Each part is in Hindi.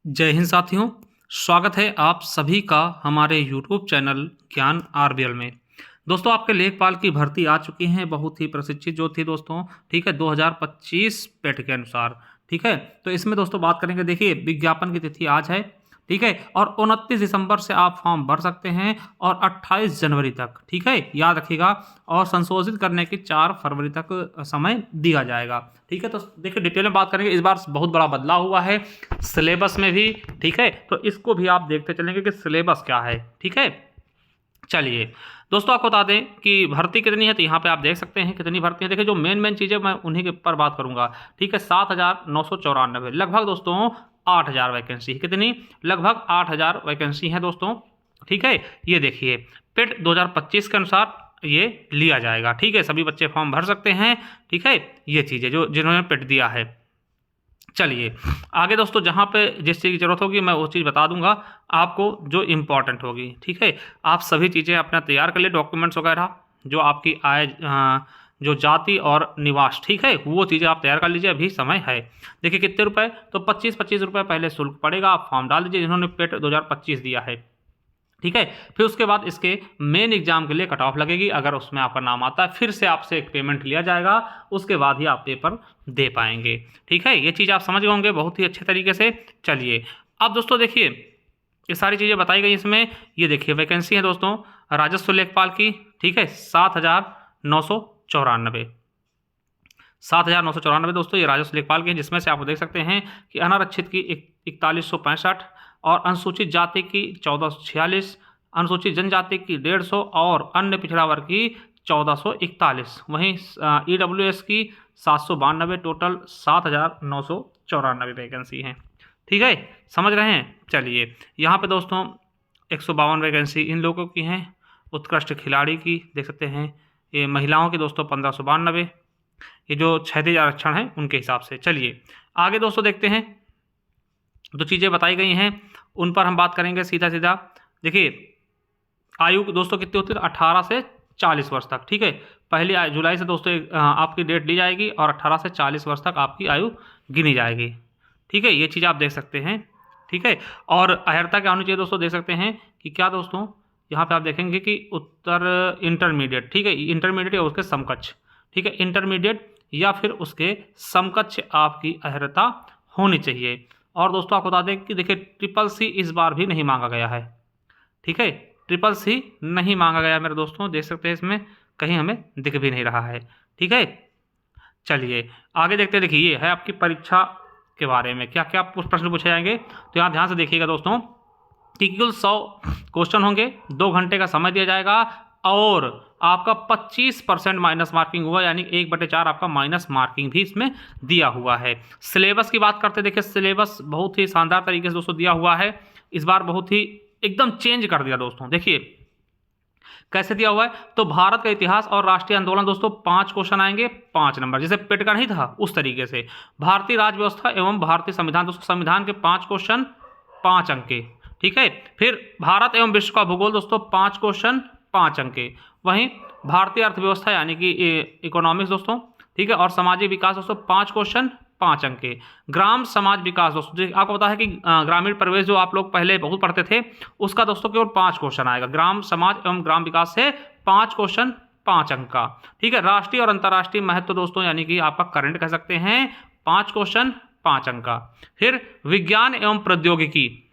जय हिंद साथियों। स्वागत है आप सभी का हमारे YouTube चैनल ज्ञान आरबीएल में। दोस्तों, आपके लेखपाल की भर्ती आ चुकी है, बहुत ही प्रशिक्षित जो थी दोस्तों, ठीक है, 2025 पेट के अनुसार। ठीक है, तो इसमें दोस्तों बात करेंगे। देखिए, विज्ञापन की तिथि आज है, ठीक है, और 29 दिसंबर से आप फॉर्म भर सकते हैं और 28 जनवरी तक, ठीक है, याद रखिएगा। और संशोधित करने की 4 फरवरी तक समय दिया जाएगा। ठीक है, तो देखिए डिटेल में बात करेंगे। इस बार बहुत बड़ा बदलाव हुआ है सिलेबस में भी, ठीक है, तो इसको भी आप देखते चलेंगे कि सिलेबस क्या है। ठीक है, चलिए दोस्तों, आपको बता दें कि भर्ती कितनी है, तो यहाँ पे आप देख सकते हैं कितनी भर्ती है। देखिए, जो मेन चीज़ें मैं उन्हीं के ऊपर बात करूंगा। ठीक है, 7,994 लगभग दोस्तों 8,000 वैकेंसी है। कितनी? लगभग 8,000 वैकेंसी है दोस्तों। ठीक है, ये देखिए पेट 2025 के अनुसार ये लिया जाएगा। ठीक है, सभी बच्चे फॉर्म भर सकते हैं। ठीक है, ये चीज़ें जो जिन्होंने पेट दिया है। चलिए आगे दोस्तों, जहाँ पे जिस चीज़ की ज़रूरत होगी मैं वो चीज़ बता दूंगा आपको जो इम्पोर्टेंट होगी। ठीक है, आप सभी चीज़ें अपना तैयार कर ले, डॉक्यूमेंट्स वगैरह, जो आपकी आय, जो जाति और निवास, ठीक है, वो चीज़ें आप तैयार कर लीजिए, अभी समय है। देखिए कितने रुपए, तो 25-25 रुपये पहले शुल्क पड़ेगा। आप फॉर्म डाल दीजिए जिन्होंने पेट 2025 दिया है। ठीक है, फिर उसके बाद इसके मेन एग्जाम के लिए कट ऑफ लगेगी। अगर उसमें आपका नाम आता है, फिर से आपसे एक पेमेंट लिया जाएगा, उसके बाद ही आप पेपर दे पाएंगे। ठीक है, ये चीज़ आप समझ गए होंगे बहुत ही अच्छे तरीके से। चलिए अब दोस्तों देखिए, ये सारी चीज़ें बताई गई इसमें। ये देखिए वैकेंसी है दोस्तों राजस्व लेखपाल की। ठीक है, 7,994, 7,994 दोस्तों ये राजस्व लेखपाल के हैं, जिसमें से आप देख सकते हैं कि अनारक्षित की 4165 और अनुसूचित जाति की 1446, अनुसूचित जनजाति की 150 और अन्य पिछड़ा वर्ग की 1441। वहीं EWS की 792। टोटल 7,994 वैकेंसी हैं। ठीक है, समझ रहे हैं। चलिए यहाँ पे दोस्तों 152 वैकेंसी इन लोगों की हैं। उत्कृष्ट खिलाड़ी की देख सकते हैं। ये महिलाओं की दोस्तों 1592। ये जो क्षैतिज आरक्षण है उनके हिसाब से। चलिए आगे दोस्तों देखते हैं, जो चीज़ें बताई गई हैं उन पर हम बात करेंगे सीधा सीधा। देखिए आयु दोस्तों कितनी होती है, 18 से 40 वर्ष तक। ठीक है, पहली जुलाई से दोस्तों आपकी डेट ली जाएगी और 18 से 40 वर्ष तक आपकी आयु गिनी जाएगी। ठीक है, ये चीज़ आप देख सकते हैं। ठीक है, और अहर्ता क्या होनी चाहिए दोस्तों, देख सकते हैं कि क्या दोस्तों, यहाँ पे आप देखेंगे कि उत्तर इंटरमीडिएट, ठीक है, इंटरमीडिएट या उसके समकक्ष, ठीक है, इंटरमीडिएट या फिर उसके समकक्ष आपकी अहर्ता होनी चाहिए। और दोस्तों आपको बता दें कि देखिए CCC इस बार भी नहीं मांगा गया है। ठीक है, CCC नहीं मांगा गया मेरे दोस्तों, देख सकते हैं इसमें कहीं हमें दिख भी नहीं रहा है। ठीक है, चलिए आगे देखते हैं। देखिए ये है आपकी परीक्षा के बारे में, क्या क्या प्रश्न पूछे जाएंगे, तो यहाँ ध्यान से देखिएगा दोस्तों कि कुल 100 क्वेश्चन होंगे, 2 घंटे का समय दिया जाएगा और आपका 25% माइनस मार्किंग हुआ, यानी 1/4 आपका माइनस मार्किंग भी इसमें दिया हुआ है। सिलेबस की बात करते, देखिए सिलेबस बहुत ही शानदार तरीके से दोस्तों दिया हुआ है। इस बार बहुत ही एकदम चेंज कर दिया दोस्तों। देखिए कैसे दिया हुआ है, तो भारत का इतिहास और राष्ट्रीय आंदोलन दोस्तों 5 क्वेश्चन आएंगे, 5 नंबर, जैसे पेट का नहीं था उस तरीके से। भारतीय राज्य व्यवस्था एवं भारतीय संविधान दोस्तों, संविधान के 5 क्वेश्चन, 5 अंक के। ठीक है, फिर भारत एवं विश्व का भूगोल दोस्तों 5 क्वेश्चन, 5 अंक के। वहीं भारतीय अर्थव्यवस्था यानी कि इकोनॉमिक्स दोस्तों, ठीक है, और सामाजिक विकास दोस्तों 5 क्वेश्चन, 5 अंक के। ग्राम समाज विकास दोस्तों, आपको पता है कि ग्रामीण परिवेश जो आप लोग पहले बहुत पढ़ते थे, उसका दोस्तों केवल 5 क्वेश्चन आएगा। ग्राम समाज एवं ग्राम विकास से 5 क्वेश्चन, 5 अंक का। ठीक है, राष्ट्रीय और अंतर्राष्ट्रीय महत्व दोस्तों, यानी कि आपका करंट कह सकते हैं, 5 क्वेश्चन, 5 अंक का। फिर विज्ञान एवं प्रौद्योगिकी,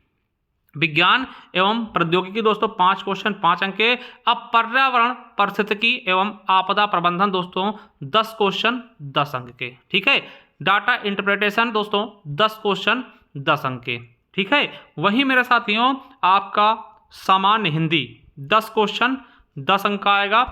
विज्ञान एवं प्रौद्योगिकी दोस्तों 5 क्वेश्चन, 5 अंक के। अब पर्यावरण पारिस्थितिकी एवं आपदा प्रबंधन दोस्तों 10 क्वेश्चन, 10 अंक के। ठीक है, डाटा इंटरप्रिटेशन दोस्तों 10 क्वेश्चन, 10 अंक के। ठीक है, वहीं मेरे साथियों आपका सामान्य हिंदी 10 क्वेश्चन, 10 अंक का आएगा।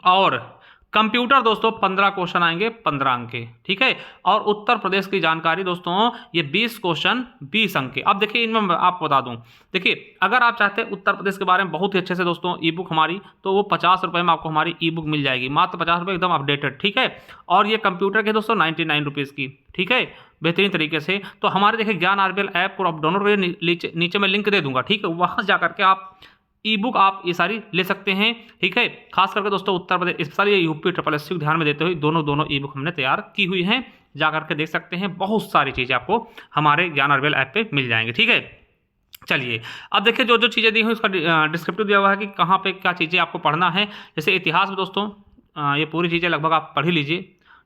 और कंप्यूटर दोस्तों 15 क्वेश्चन आएंगे, 15 अंक के। ठीक है, और उत्तर प्रदेश की जानकारी दोस्तों ये 20 क्वेश्चन, 20 अंक के। अब देखिए इनमें आपको बता दूं, देखिए अगर आप चाहते हैं उत्तर प्रदेश के बारे में बहुत ही अच्छे से दोस्तों ई बुक हमारी, तो वो 50 रुपये में आपको हमारी ई बुक मिल जाएगी, मात्र 50 रुपये, एकदम अपडेटेड। ठीक है, और ये कंप्यूटर के दोस्तों 99 रुपीज़ की। ठीक है, बेहतरीन तरीके से। तो हमारे देखिए ज्ञान आरबीएल ऐप को आप डाउनलोड करिए, नीचे में लिंक दे दूंगा। ठीक है, वहाँ जा करके आप ई बुक आप ये सारी ले सकते हैं, ठीक है। खास करके दोस्तों उत्तर प्रदेश स्पेशली ये यूपी SSSC को ध्यान में देते हुए दोनों ई बुक हमने तैयार की हुई हैं, जा करके देख सकते हैं। बहुत सारी चीज़ें आपको हमारे ज्ञान अर्बेल ऐप पे मिल जाएंगी, ठीक है। चलिए अब देखिए जो जो चीज़ें दी हुई उसका डिस्क्रिप्टिव दिया हुआ है कि कहाँ पे क्या चीज़ें आपको पढ़ना है। जैसे इतिहास में दोस्तों ये पूरी चीज़ें लगभग आप पढ़ ही लीजिए,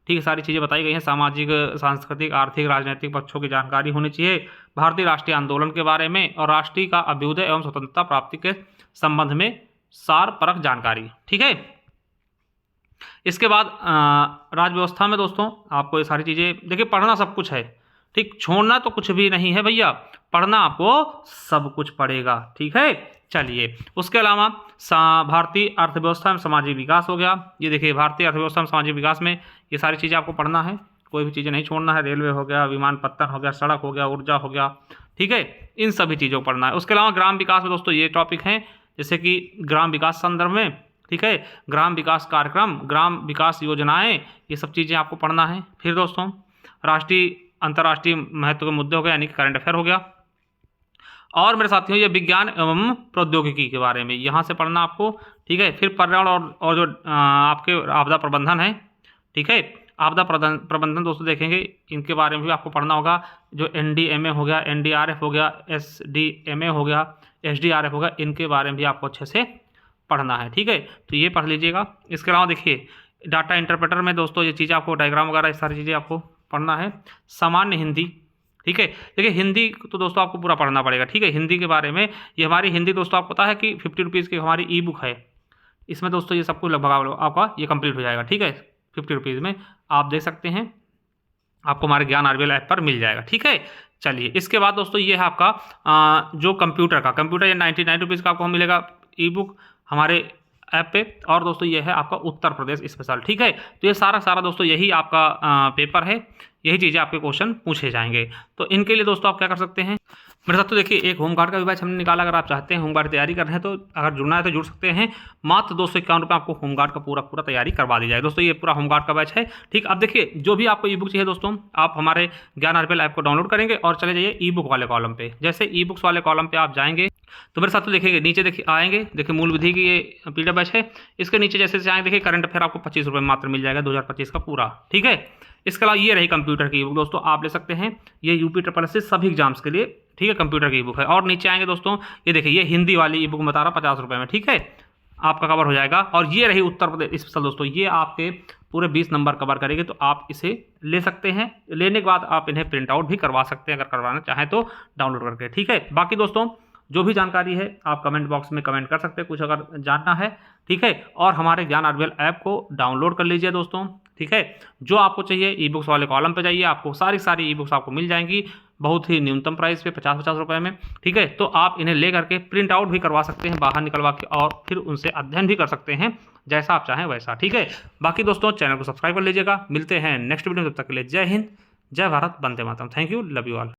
ठीक है। सारी चीज़ें बताई गई हैं, सामाजिक, सांस्कृतिक, आर्थिक, राजनीतिक पक्षों की जानकारी होनी चाहिए, भारतीय राष्ट्रीय आंदोलन के बारे में और राष्ट्रीय का अभ्युदय एवं स्वतंत्रता प्राप्ति के संबंध में सार परक जानकारी, ठीक है। इसके बाद राज्य व्यवस्था में दोस्तों आपको ये सारी चीज़ें देखिए, पढ़ना सब कुछ है, ठीक। छोड़ना तो कुछ भी नहीं है भैया, पढ़ना आपको सब कुछ पड़ेगा, ठीक है। चलिए उसके अलावा भारतीय अर्थव्यवस्था में सामाजिक विकास हो गया। ये देखिए भारतीय अर्थव्यवस्था में सामाजिक विकास में ये सारी चीज़ें आपको पढ़ना है, कोई भी चीज़ें नहीं छोड़ना है। रेलवे हो गया, विमानपत्तन हो गया, सड़क हो गया, ऊर्जा हो गया, ठीक है। इन सभी चीज़ों को पढ़ना है। उसके अलावा ग्राम विकास में दोस्तों ये टॉपिक हैं, जैसे कि ग्राम विकास संदर्भ में, ठीक है, ग्राम विकास कार्यक्रम, ग्राम विकास योजनाएं, ये सब चीज़ें आपको पढ़ना है। फिर दोस्तों राष्ट्रीय अंतर्राष्ट्रीय महत्व के मुद्दे हो गए, यानी कि करंट अफेयर हो गया। और मेरे साथियों ये विज्ञान एवं प्रौद्योगिकी के बारे में यहाँ से पढ़ना आपको, ठीक है। फिर पर्यावरण और जो आपके आपदा प्रबंधन है, ठीक है, आपदा प्रबंधन दोस्तों देखेंगे, इनके बारे में भी आपको पढ़ना होगा। जो NDMA हो गया, NDRF हो गया, SDMA हो गया, SDRF हो गया, इनके बारे में भी आपको अच्छे से पढ़ना है, ठीक है। तो ये पढ़ लीजिएगा। इसके अलावा देखिए डाटा इंटरप्रेटर में दोस्तों ये चीज़ें आपको, डायग्राम वगैरह ये सारी चीज़ें आपको पढ़ना है। सामान्य हिंदी, ठीक है। देखिए हिंदी तो दोस्तों आपको पूरा पढ़ना पड़ेगा, ठीक है। हिंदी के बारे में, ये हमारी हिंदी दोस्तों आपको पता है कि 50 रुपीज़ की हमारी ई बुक है, इसमें दोस्तों ये सब कुछ लगभग आपका ये कंप्लीट हो जाएगा, ठीक है। 50 रुपीज़ में आप देख सकते हैं, आपको हमारे ज्ञान अर्बेल ऐप पर मिल जाएगा, ठीक है। चलिए इसके बाद दोस्तों ये है आपका जो कंप्यूटर ये 99 रुपीज़ का आपको मिलेगा ई बुक हमारे ऐप पे। और दोस्तों ये है आपका उत्तर प्रदेश स्पेशल, ठीक है। तो ये सारा दोस्तों यही आपका पेपर है, यही चीज़ें आपके क्वेश्चन पूछे जाएंगे। तो इनके लिए दोस्तों आप क्या कर सकते हैं मेरे साथ, तो देखिए एक होमगार्ड का भी बैच हमने निकाला। अगर आप चाहते हैं होमगार्ड तैयारी कर रहे हैं तो अगर जुड़ना है तो जुड़ सकते हैं। मात्र 251 रुपये आपको होमगार्ड का पूरा तैयारी करवा दी जाए दोस्तों। ये पूरा होमगार्ड का बैच है, ठीक। अब देखिए जो भी आपको ई बुक चाहिए दोस्तों, आप हमारे ज्ञान अर्बेल ऐप को डाउनलोड करेंगे और चले जाइए ई बुक वाले कॉलम पे। जैसे ई बुक्स वाले कॉलम पे आप जाएंगे तो मेरे साथ तो देखेंगे नीचे देखिए आएंगे, देखिए मूल विधि की ये PDF बैच है। इसके नीचे जैसे आएंगे देखिए करंट अफेयर आपको 25 रुपये मात्र मिल जाएगा 2025 का पूरा, ठीक है। इसके अलावा ये रही कंप्यूटर की ई बुक दोस्तों, आप ले सकते हैं। ये यूपी SSSC सभी एग्जाम्स के लिए, ठीक है, कंप्यूटर की ई बुक है। और नीचे आएंगे दोस्तों, ये देखिए ये हिंदी वाली ई बुक बता रहा 50 रुपये में, ठीक है, आपका कवर हो जाएगा। और ये रही उत्तर प्रदेश स्पेशल दोस्तों, ये आपके पूरे 20 नंबर कवर करेंगे, तो आप इसे ले सकते हैं। लेने के बाद आप इन्हें प्रिंट आउट भी करवा सकते हैं अगर करवाना चाहें तो डाउनलोड करके, ठीक है। बाकी दोस्तों जो भी जानकारी है आप कमेंट बॉक्स में कमेंट कर सकते हैं, कुछ अगर जानना है, ठीक है। और हमारे ज्ञान अर्बेल ऐप को डाउनलोड कर लीजिए दोस्तों, ठीक है। जो आपको चाहिए ई बुक्स वाले कॉलम पे जाइए, आपको सारी ई बुक्स आपको मिल जाएंगी बहुत ही न्यूनतम प्राइस पे 50 रुपये में, ठीक है। तो आप इन्हें ले करके प्रिंट आउट भी करवा सकते हैं बाहर निकलवा के, और फिर उनसे अध्ययन भी कर सकते हैं, जैसा आप चाहें वैसा, ठीक है। बाकी दोस्तों चैनल को सब्सक्राइब कर लीजिएगा। मिलते हैं नेक्स्ट वीडियो में, तब तक के लिए जय हिंद, जय भारत, वंदे मातरम। Thank you, love you all.